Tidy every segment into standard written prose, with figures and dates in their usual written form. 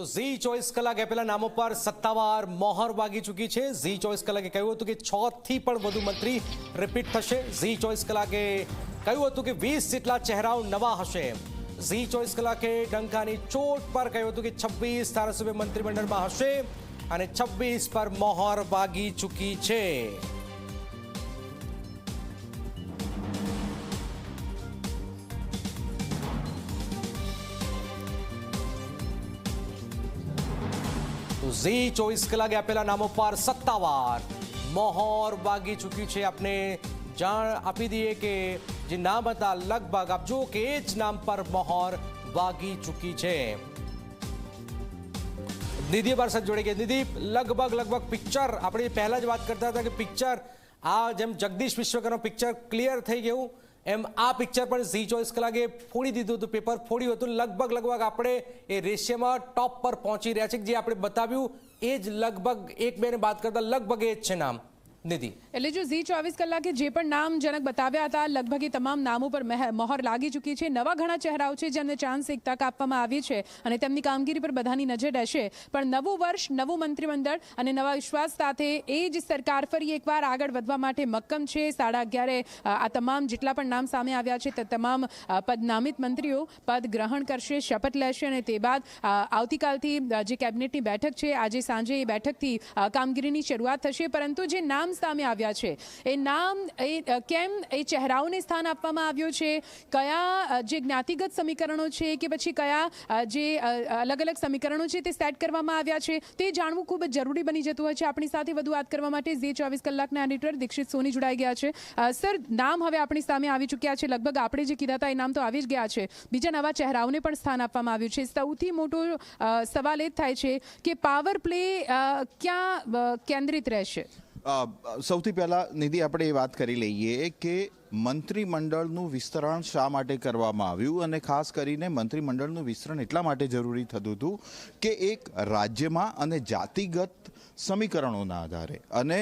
ઝી 24 કલાક આપેલા નામો પર સત્તાવાર મોહર વાગી ચૂકી છે। ઝી 24 કલાકે કહ્યું હતું કે 6 થી પણ વધુ મંત્રી રિપીટ થશે। ઝી 24 કલાકે કહ્યું હતું કે 20 જેટલા ચહેરાઓ નવા હશે। ઝી 24 કલાકે ડંકાની ચોટ પર કહ્યું હતું કે 26 ધારાસભ્ય મંત્રીમંડળમાં હશે અને 26 પર મોહર વાગી ચૂકી છે। ઝી 24 કલાકે આપેલા નામો પર સત્તાવાર મોહર વાગી ચૂકી છે। આપને જાણ આપી દઈએ કે જે નામ હતા લગભગ આપ જુઓ કે એ જ નામ પર મોહર વાગી ચૂકી છે। નિધિ અમારી સાથે જોડે ગયા। નિધિ, લગભગ પિક્ચર આપણે પહેલા જ વાત કરતા હતા કે પિક્ચર આ જેમ જગદીશ વિશ્વકર્મા પિક્ચર ક્લિયર થઈ ગયું એમ આ પિક્ચર પણ ઝી 24 કલાકે ફોડી દીધું હતું, પેપર ફોડ્યું હતું। લગભગ આપણે એ રેશિયામાં ટોપ પર પહોંચી રહ્યા છે। જે આપણે બતાવ્યું એ જ લગભગ એક બેને વાત કરતા લગભગ એ જ છે નામ। નિધિ, એટલે જો ઝી 24 કલાકે જે પણ નામજનક બતાવ્યા હતા લગભગ એ તમામ નામો પર મોહર લાગી ચૂકી છે। નવા ઘણા ચહેરાઓ છે જેમને ચાન્સ એક તક આપવામાં આવી છે અને તેમની કામગીરી પર બધાની નજર રહેશે। પણ નવું વર્ષ, નવું મંત્રીમંડળ અને નવા વિશ્વાસ સાથે એ જ સરકાર ફરી એકવાર આગળ વધવા માટે મક્કમ છે। 11:30 આ તમામ જેટલા પણ નામ સામે આવ્યા છે તે તમામ પદનામિત મંત્રીઓ પદ ગ્રહણ કરશે, શપથ લેશે અને તે બાદ આવતીકાલથી જે કેબિનેટની બેઠક છે આજે સાંજે એ બેઠકથી કામગીરીની શરૂઆત થશે। પરંતુ જે નામ સામે આવ્યા છે એ નામ કેમ એ ચહેરાઓને સ્થાન આપવામાં આવ્યું છે, કયા જે જ્ઞાતિગત સમીકરણો છે કે પછી કયા જે અલગ અલગ સમીકરણો છે તે સેટ કરવામાં આવ્યા છે તે જાણવું ખૂબ જ જરૂરી બની જતું હોય છે। આપણી સાથે વધુ વાત કરવા માટે ઝી 24 કલાકના એડિટર દીક્ષિત સોની જોડાઈ ગયા છે। સર, નામ હવે આપણી સામે આવી ચૂક્યા છે। લગભગ આપણે જે કીધા હતા એ નામ તો આવી જ ગયા છે, બીજા નવા ચહેરાઓને પણ સ્થાન આપવામાં આવ્યું છે। સૌથી મોટો સવાલ એ જ થાય છે કે પાવર પ્લે ક્યાં કેન્દ્રિત રહેશે? સૌથી પહેલા નિધિ આપણે એ વાત કરી લઈએ કે મંત્રીમંડળનું વિસ્તરણ શા માટે કરવામાં આવ્યું અને ખાસ કરીને મંત્રીમંડળનું વિસ્તરણ એટલા માટે જરૂરી થતું હતું કે એક રાજ્યમાં અને જાતિગત સમીકરણોના આધારે અને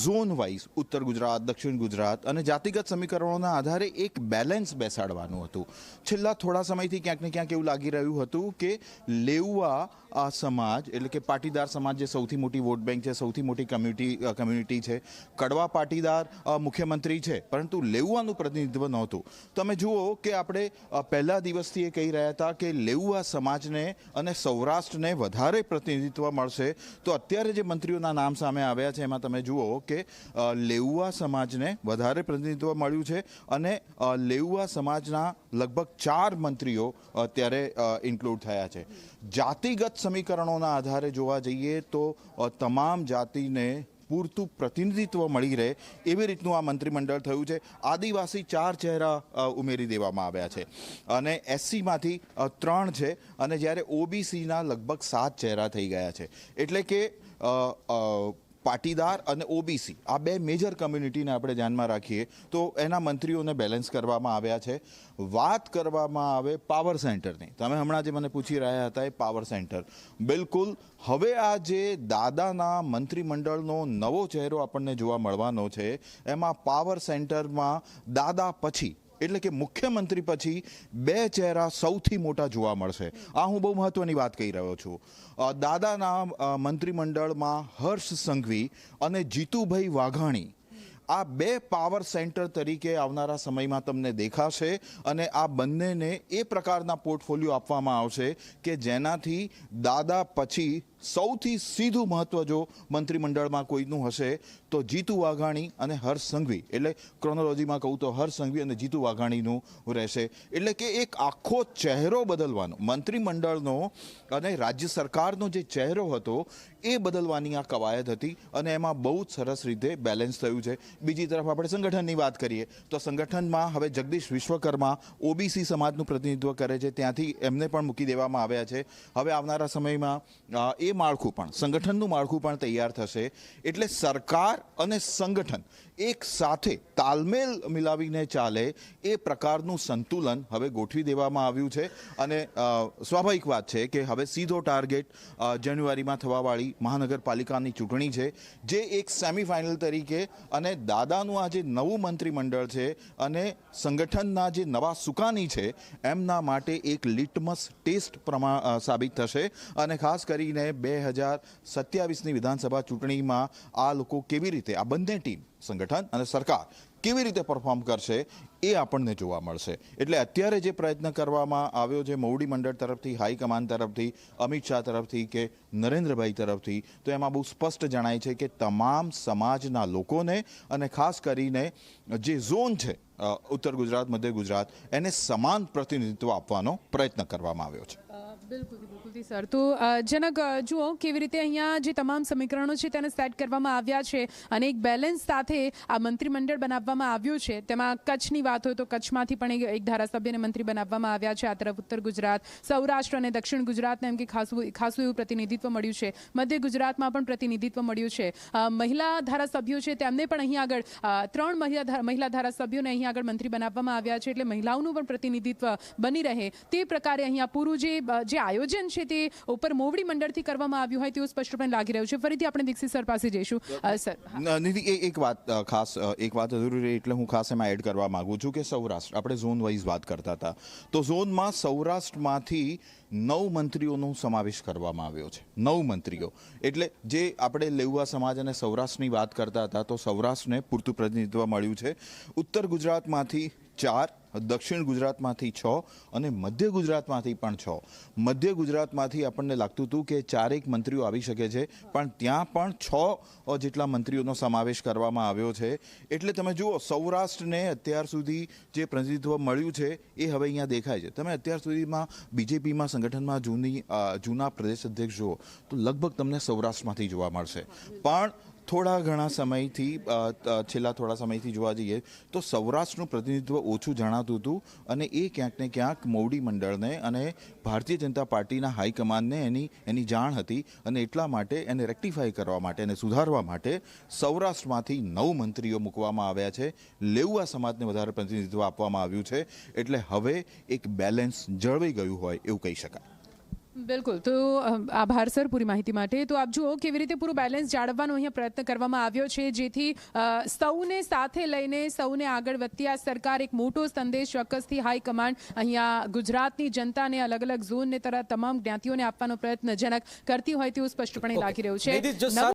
ઝોન વાઇઝ ઉત્તર ગુજરાત, દક્ષિણ ગુજરાત અને જાતિગત સમીકરણોના આધારે એક બેલેન્સ બેસાડવાનું હતું। છેલ્લા થોડા સમયથી ક્યાંક ને ક્યાંક એવું લાગી રહ્યું હતું કે લેઉવા સમાજ એટલે કે પાટીદાર સમાજ જે સૌથી મોટી વોટ બેંક છે, સૌથી મોટી કમ્યુનિટી છે, કડવા પાટીદાર મુખ્યમંત્રી છે, પરંતુ લેઉવાનું પ્રતિનિધિત્વ નહોતું। તમે જુઓ કે આપણે પહેલા દિવસથી એ કહી રહ્યા હતા કે લેઉવા સમાજને અને સૌરાષ્ટ્રને વધારે પ્રતિનિધિત્વ મળશે, તો અત્યારે જે મંત્રીઓના નામ સામે આવ્યા છે એમાં તમે જુઓ કે લેઉવા સમાજને વધારે પ્રતિનિધિત્વ મળ્યું છે અને લેઉવા સમાજના લગભગ 4 મંત્રીઓ અત્યારે ઇન્ક્લુડ થયા છે। જાતિગત સમીકરણોના આધારે જોવા જઈએ તો તમામ જાતિને પૂરતું પ્રતિનિધિત્વ મળી રહે એવી રીતનું આ મંત્રીમંડળ થયું છે। આદિવાસી 4 ચહેરા ઉમેરી દેવામાં આવ્યા છે અને એસસીમાંથી 3 છે અને જ્યારે ઓબીસીના લગભગ 7 ચહેરા થઈ ગયા છે। એટલે કે પાટીદાર અને ઓબીસી આ 2 મેજર કમ્યુનિટીને આપણે ધ્યાનમાં રાખીએ તો એના મંત્રીઓને બેલેન્સ કરવામાં આવ્યા છે। વાત કરવામાં આવે પાવર સેન્ટરની, તમે હમણાં જે મને પૂછી રહ્યા હતા એ પાવર સેન્ટર, બિલકુલ હવે આ જે દાદાના મંત્રીમંડળનો નવો ચહેરો આપણને જોવા મળવાનો છે એમાં પાવર સેન્ટરમાં દાદા પછી એટલે કે મુખ્યમંત્રી પછી 2 ચહેરા સૌથી મોટા જોવા મળશે। આ હું બહુ મહત્વની વાત કહી રહ્યો છું। દાદાના મંત્રીમંડળમાં હર્ષ સંઘવી અને જીતુભાઈ વાઘાણી આ 2 પાવર સેન્ટર તરીકે આવનારા સમયમાં તમને દેખાશે અને આ બંનેને એ પ્રકારના પોર્ટફોલિયો આપવામાં આવશે કે જેનાથી દાદા પછી સૌથી સીધું મહત્વ જો મંત્રીમંડળમાં કોઈનું હશે તો જીતુ વાઘાણી અને હર્ષ સંઘવી, એટલે ક્રોનોલોજીમાં કહું તો હર્ષ સંઘવી અને જીતુ વાઘાણીનું રહેશે। એટલે કે એક આખો ચહેરો બદલવાનો મંત્રીમંડળનો અને રાજ્ય સરકારનો જે ચહેરો હતો એ બદલવાની આ કવાયત હતી અને એમાં બહુ જ સરસ રીતે બેલેન્સ થયું છે। બીજી તરફ આપણે સંગઠનની વાત કરીએ તો સંગઠનમાં હવે જગદીશ વિશ્વકર્મા ઓબીસી સમાજનું પ્રતિનિધિત્વ કરે છે, ત્યાંથી એમને પણ મૂકી દેવામાં આવ્યા છે। હવે આવનારા સમયમાં એ માળખું પણ સંગઠનનું માળખું પણ તૈયાર થશે। એટલે સરકાર અને સંગઠન એક સાથે તાલમેલ મિલાવીને ચાલે એ પ્રકારનું સંતુલન હવે ગોઠવી દેવામાં આવ્યું છે અને સ્વાભાવિક વાત છે કે હવે સીધો ટાર્ગેટ જાન્યુઆરીમાં થવાવાળી મહાનગરપાલિકાની ચૂંટણી છે, જે એક સેમિફાઇનલ તરીકે અને દાદાનું આ જે નવું મંત્રીમંડળ છે અને સંગઠનના જે નવા સુકાની છે એમના માટે એક લિટમસ ટેસ્ટ સાબિત થશે. અને ખાસ કરીને 2027ની વિધાનસભા ચૂંટણીમાં આ લોકો કેવી રીતે, આ બંને ટીમ, સંગઠન અને સરકાર કેવી રીતે પરફોર્મ કરશે એ આપણને જોવા મળશે. એટલે અત્યારે જે પ્રયત્ન કરવામાં આવ્યો છે મોવડી મંડળ તરફથી, હાઈકમાન્ડ તરફથી, અમિત શાહ તરફથી કે નરેન્દ્રભાઈ તરફથી, તો એમાં બહુ સ્પષ્ટ જણાય છે કે તમામ સમાજના લોકોને અને ખાસ કરીને જે ઝોન છે ઉત્તર ગુજરાત, મધ્ય ગુજરાત, એને સમાન પ્રતિનિધિત્વ આપવાનો પ્રયત્ન કરવામાં આવ્યો છે. બિલકુલ સર. તો જનક, જુઓ કેવી રીતે અહીંયા જે તમામ સમીકરણો છે તેને સેટ કરવામાં આવ્યા છે અને એક બેલેન્સ સાથે આ મંત્રીમંડળ બનાવવામાં આવ્યું છે. તેમાં કચ્છની વાત હોય તો કચ્છમાંથી પણ એક ધારાસભ્યને મંત્રી બનાવવામાં આવ્યા છે. આ તરફ ઉત્તર ગુજરાત, સૌરાષ્ટ્ર અને દક્ષિણ ગુજરાતને એમ કે ખાસું એવું પ્રતિનિધિત્વ મળ્યું છે. મધ્ય ગુજરાતમાં પણ પ્રતિનિધિત્વ મળ્યું છે. મહિલા ધારાસભ્યો છે તેમને પણ અહીં આગળ 3 મહિલા ધારાસભ્યોને અહીં આગળ મંત્રી બનાવવામાં આવ્યા છે. એટલે મહિલાઓનું પણ પ્રતિનિધિત્વ બની રહે તે પ્રકારે અહીંયા પૂરું જે આયોજન છે તે ઉપર મોવડી મંડળથી કરવામાં આવ્યું હોય તેવું સ્પષ્ટપણે લાગી રહ્યું છે. ફરીથી આપણે દીક્ષિત સર પાસે જઈશું. સર, નિધિ, એક વાત જરૂરી, એટલે હું ખાસ એમાં એડ કરવા માંગુ છું કે સૌરાષ્ટ્ર, આપણે ઝોન વાઇઝ વાત કરતા હતા, તો ઝોનમાં સૌરાષ્ટ્રમાંથી 9 મંત્રીઓનો સમાવેશ કરવામાં આવ્યો છે. 9 મંત્રીઓ, એટલે જે આપણે લેઉવા સમાજ અને સૌરાષ્ટ્રની વાત કરતા હતા તો સૌરાષ્ટ્રને પૂરતું પ્રતિનિધિત્વ મળ્યું છે. ઉત્તર ગુજરાતમાંથી 4, દક્ષિણ ગુજરાતમાંથી 6 અને મધ્ય ગુજરાતમાંથી પણ 6. મધ્ય ગુજરાતમાંથી આપણને લાગતું હતું કે 4 મંત્રીઓ આવી શકે છે, પણ ત્યાં પણ 6 જેટલા મંત્રીઓનો સમાવેશ કરવામાં આવ્યો છે. એટલે તમે જુઓ, સૌરાષ્ટ્રને અત્યાર સુધી જે પ્રતિનિધિત્વ મળ્યું છે એ હવે અહીંયા દેખાય છે. તમે અત્યાર સુધીમાં બીજેપીમાં, સંગઠનમાં જૂના પ્રદેશ અધ્યક્ષ જુઓ તો લગભગ તમને સૌરાષ્ટ્રમાંથી જોવા મળશે. પણ થોડા ઘણા સમયથી, છેલ્લા થોડા સમયથી જોવા જઈએ તો સૌરાષ્ટ્રનું પ્રતિનિધિત્વ ઓછું જણાતું હતું અને એ ક્યાંક ને ક્યાંક મોવડી મંડળને અને ભારતીય જનતા પાર્ટીના હાઈકમાન્ડને એની જાણ હતી અને એટલા માટે એને રેક્ટિફાઈ કરવા માટે અને સુધારવા માટે સૌરાષ્ટ્રમાંથી 9 મંત્રીઓ મૂકવામાં આવ્યા છે. લેઉવા સમાજને વધારે પ્રતિનિધિત્વ આપવામાં આવ્યું છે. એટલે હવે એક બેલેન્સ જળવાઈ ગયું હોય એવું કહી શકાય. બિલકુલ. તો આભાર સર પૂરી માહિતી માટે. તો આપ જુઓ કેવી રીતે પૂરું બેલેન્સ જાળવવાનો અહીંયા પ્રયત્ન કરવામાં આવ્યો છે, જેથી સૌને સાથે લઈને સૌને આગળ વધતી આ સરકાર એક મોટો સંદેશ ચોક્કસથી હાઈકમાન્ડ અહીંયા ગુજરાતની જનતાને, અલગ અલગ ઝોનને, તમામ જ્ઞાતિઓને આપવાનો પ્રયત્ન જનક કરતી હોય તેવું સ્પષ્ટપણે લાગી રહ્યું છે.